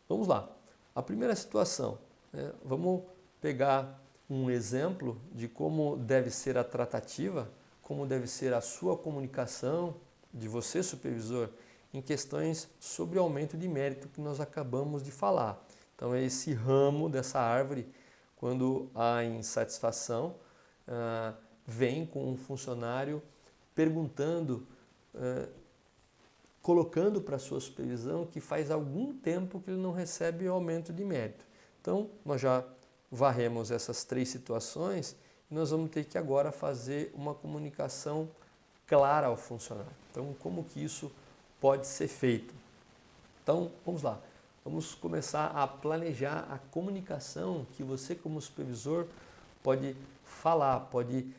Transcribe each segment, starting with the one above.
Vamos lá. A primeira situação, né? Vamos pegar um exemplo de como deve ser a tratativa, como deve ser a sua comunicação de você, supervisor, em questões sobre aumento de mérito que nós acabamos de falar. Então é esse ramo dessa árvore, quando há insatisfação, vem com um funcionário perguntando, colocando para a sua supervisão que faz algum tempo que ele não recebe o aumento de mérito. Então, nós já varremos essas três situações e nós vamos ter que agora fazer uma comunicação clara ao funcionário. Então, como que isso pode ser feito? Então, vamos lá. Vamos começar a planejar a comunicação que você, como supervisor, pode falar, pode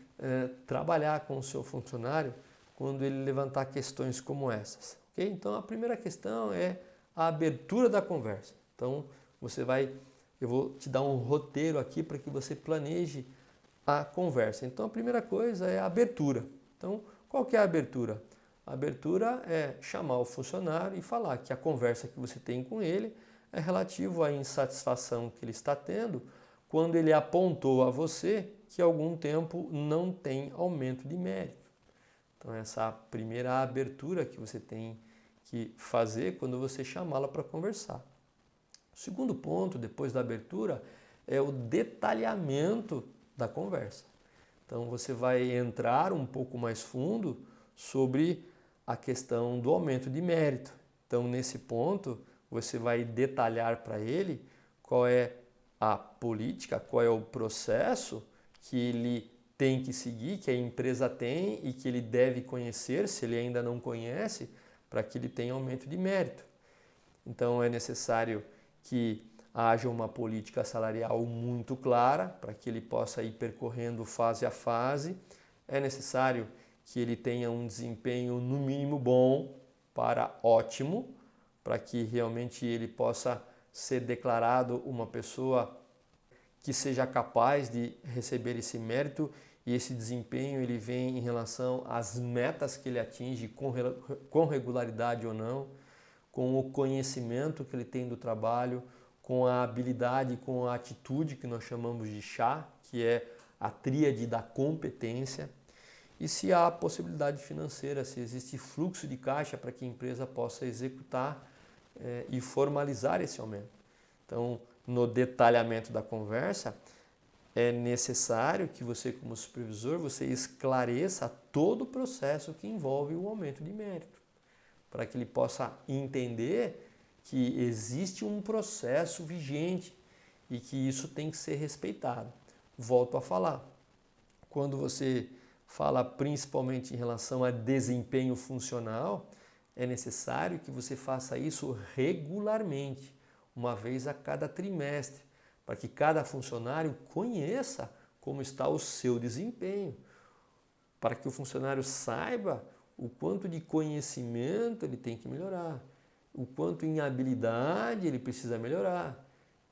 trabalhar com o seu funcionário quando ele levantar questões como essas. Okay? Então, a primeira questão é a abertura da conversa. Então, eu vou te dar um roteiro aqui para que você planeje a conversa. Então, a primeira coisa é a abertura. Então, qual que é a abertura? A abertura é chamar o funcionário e falar que a conversa que você tem com ele é relativo à insatisfação que ele está tendo quando ele apontou a você que há algum tempo não tem aumento de mérito. Então, essa é a primeira abertura que você tem que fazer quando você chamá-la para conversar. O segundo ponto, depois da abertura, é o detalhamento da conversa. Então, você vai entrar um pouco mais fundo sobre a questão do aumento de mérito. Então, nesse ponto, você vai detalhar para ele qual é a política, qual é o processo que ele tem que seguir, que a empresa tem e que ele deve conhecer, se ele ainda não conhece, para que ele tenha aumento de mérito. Então, é necessário que haja uma política salarial muito clara para que ele possa ir percorrendo fase a fase. É necessário que ele tenha um desempenho no mínimo bom para ótimo, para que realmente ele possa ser declarado uma pessoa que seja capaz de receber esse mérito, e esse desempenho ele vem em relação às metas que ele atinge com regularidade ou não, com o conhecimento que ele tem do trabalho, com a habilidade, com a atitude que nós chamamos de chá, que é a tríade da competência, e se há possibilidade financeira, se existe fluxo de caixa para que a empresa possa executar e formalizar esse aumento. Então, no detalhamento da conversa, é necessário que você, como supervisor, você esclareça todo o processo que envolve o aumento de mérito, para que ele possa entender que existe um processo vigente e que isso tem que ser respeitado. Volto a falar, quando você fala principalmente em relação a desempenho funcional, é necessário que você faça isso regularmente, uma vez a cada trimestre, para que cada funcionário conheça como está o seu desempenho, para que o funcionário saiba o quanto de conhecimento ele tem que melhorar, o quanto em habilidade ele precisa melhorar,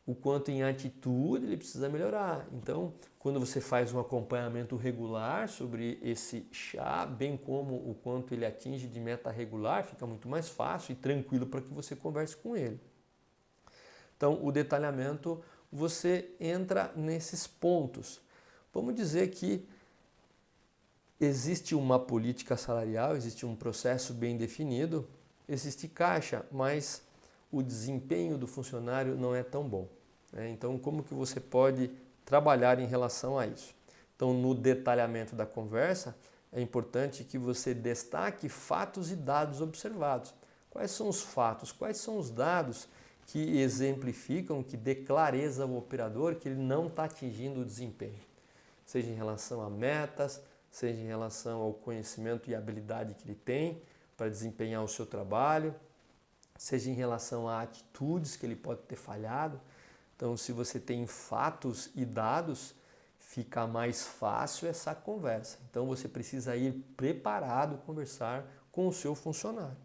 o quanto em atitude ele precisa melhorar. Então, quando você faz um acompanhamento regular sobre esse chá, bem como o quanto ele atinge de meta regular, fica muito mais fácil e tranquilo para que você converse com ele. Então, o detalhamento, você entra nesses pontos. Vamos dizer que existe uma política salarial, existe um processo bem definido, existe caixa, mas o desempenho do funcionário não é tão bom. Então, como que você pode trabalhar em relação a isso? Então, no detalhamento da conversa, é importante que você destaque fatos e dados observados. Quais são os fatos? Quais são os dados que exemplificam, que dê clareza ao operador que ele não está atingindo o desempenho? Seja em relação a metas, seja em relação ao conhecimento e habilidade que ele tem para desempenhar o seu trabalho, seja em relação a atitudes que ele pode ter falhado. Então, se você tem fatos e dados, fica mais fácil essa conversa. Então, você precisa ir preparado conversar com o seu funcionário.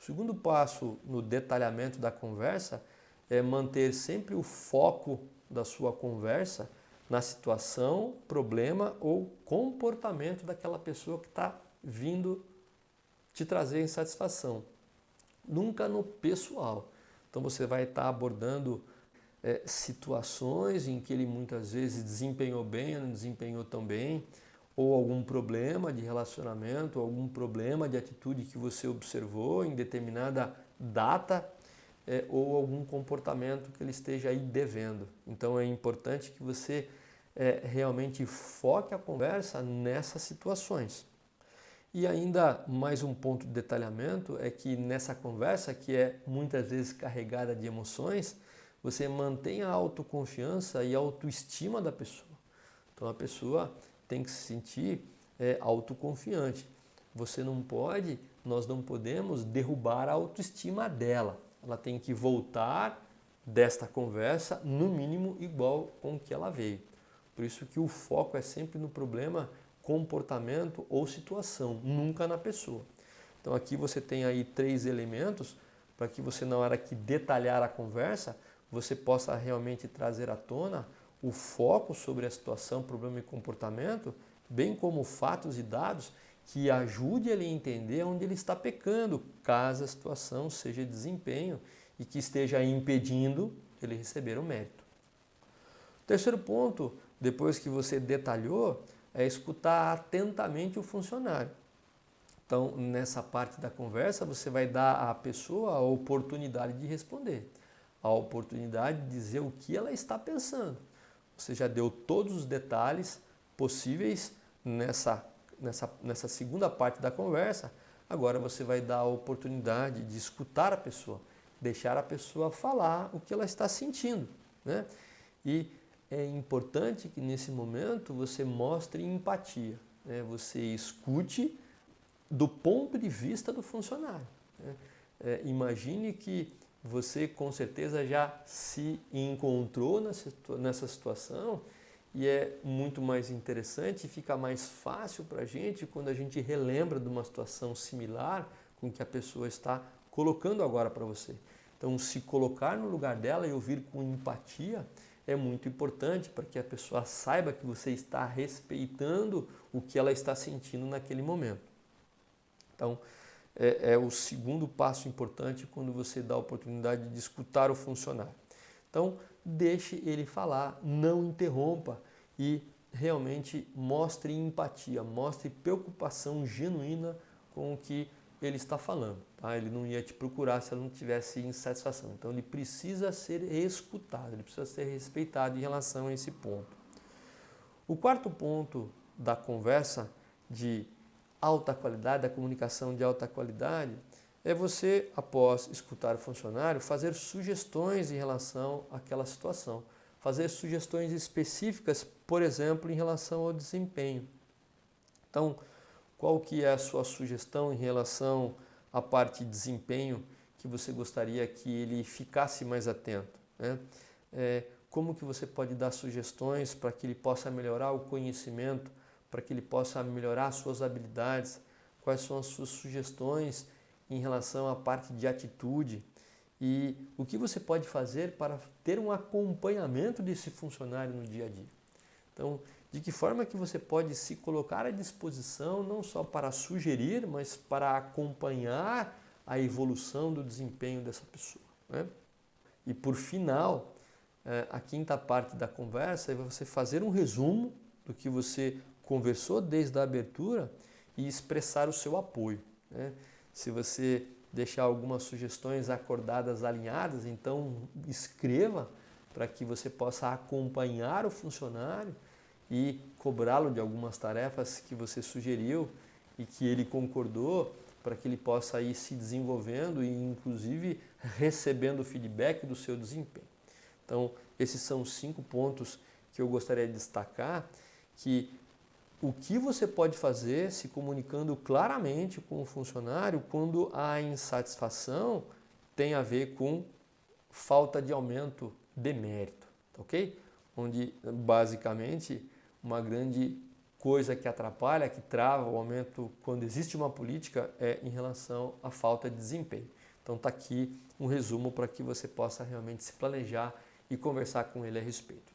O segundo passo no detalhamento da conversa é manter sempre o foco da sua conversa na situação, problema ou comportamento daquela pessoa que está vindo te trazer insatisfação. Nunca no pessoal. Então você vai estar abordando situações em que ele muitas vezes desempenhou bem ou não desempenhou tão bem, ou algum problema de relacionamento, algum problema de atitude que você observou em determinada data, ou algum comportamento que ele esteja aí devendo. Então é importante que você realmente foque a conversa nessas situações. E ainda mais um ponto de detalhamento é que nessa conversa, que é muitas vezes carregada de emoções, você mantenha a autoconfiança e a autoestima da pessoa. Então a pessoa tem que se sentir autoconfiante. Nós não podemos derrubar a autoestima dela. Ela tem que voltar desta conversa, no mínimo, igual com o que ela veio. Por isso que o foco é sempre no problema, comportamento ou situação, nunca na pessoa. Então aqui você tem aí 3 elementos para que você, na hora que detalhar a conversa, você possa realmente trazer à tona o foco sobre a situação, problema e comportamento, bem como fatos e dados que ajude ele a entender onde ele está pecando, caso a situação seja desempenho e que esteja impedindo ele receber o mérito. O terceiro ponto, depois que você detalhou, é escutar atentamente o funcionário. Então, nessa parte da conversa, você vai dar à pessoa a oportunidade de responder, a oportunidade de dizer o que ela está pensando. Você já deu todos os detalhes possíveis nessa segunda parte da conversa. Agora você vai dar a oportunidade de escutar a pessoa, deixar a pessoa falar o que ela está sentindo, né? E é importante que nesse momento você mostre empatia, né? Você escute do ponto de vista do funcionário, né? Imagine que você com certeza já se encontrou nessa situação e é muito mais interessante e fica mais fácil para a gente quando a gente relembra de uma situação similar com que a pessoa está colocando agora para você. Então, se colocar no lugar dela e ouvir com empatia é muito importante para que a pessoa saiba que você está respeitando o que ela está sentindo naquele momento. Então, é o segundo passo importante quando você dá a oportunidade de escutar o funcionário. Então, deixe ele falar, não interrompa e realmente mostre empatia, mostre preocupação genuína com o que ele está falando. Tá? Ele não ia te procurar se ele não tivesse insatisfação. Então, ele precisa ser escutado, ele precisa ser respeitado em relação a esse ponto. O quarto ponto da conversa de alta qualidade, da comunicação de alta qualidade, é você, após escutar o funcionário, fazer sugestões em relação àquela situação. Fazer sugestões específicas, por exemplo, em relação ao desempenho. Então, qual que é a sua sugestão em relação à parte de desempenho que você gostaria que ele ficasse mais atento, né? Como que você pode dar sugestões para que ele possa melhorar o conhecimento, para que ele possa melhorar as suas habilidades? Quais são as suas sugestões em relação à parte de atitude? E o que você pode fazer para ter um acompanhamento desse funcionário no dia a dia? Então, de que forma que você pode se colocar à disposição não só para sugerir, mas para acompanhar a evolução do desempenho dessa pessoa, né? E por final, a quinta parte da conversa é você fazer um resumo do que você conversou desde a abertura e expressar o seu apoio, né? Se você deixar algumas sugestões acordadas, alinhadas, então escreva para que você possa acompanhar o funcionário e cobrá-lo de algumas tarefas que você sugeriu e que ele concordou, para que ele possa ir se desenvolvendo e inclusive recebendo feedback do seu desempenho. Então, esses são 5 pontos que eu gostaria de destacar, que o que você pode fazer se comunicando claramente com o funcionário quando a insatisfação tem a ver com falta de aumento de mérito, ok? Onde basicamente uma grande coisa que atrapalha, que trava o aumento quando existe uma política é em relação à falta de desempenho. Então está aqui um resumo para que você possa realmente se planejar e conversar com ele a respeito.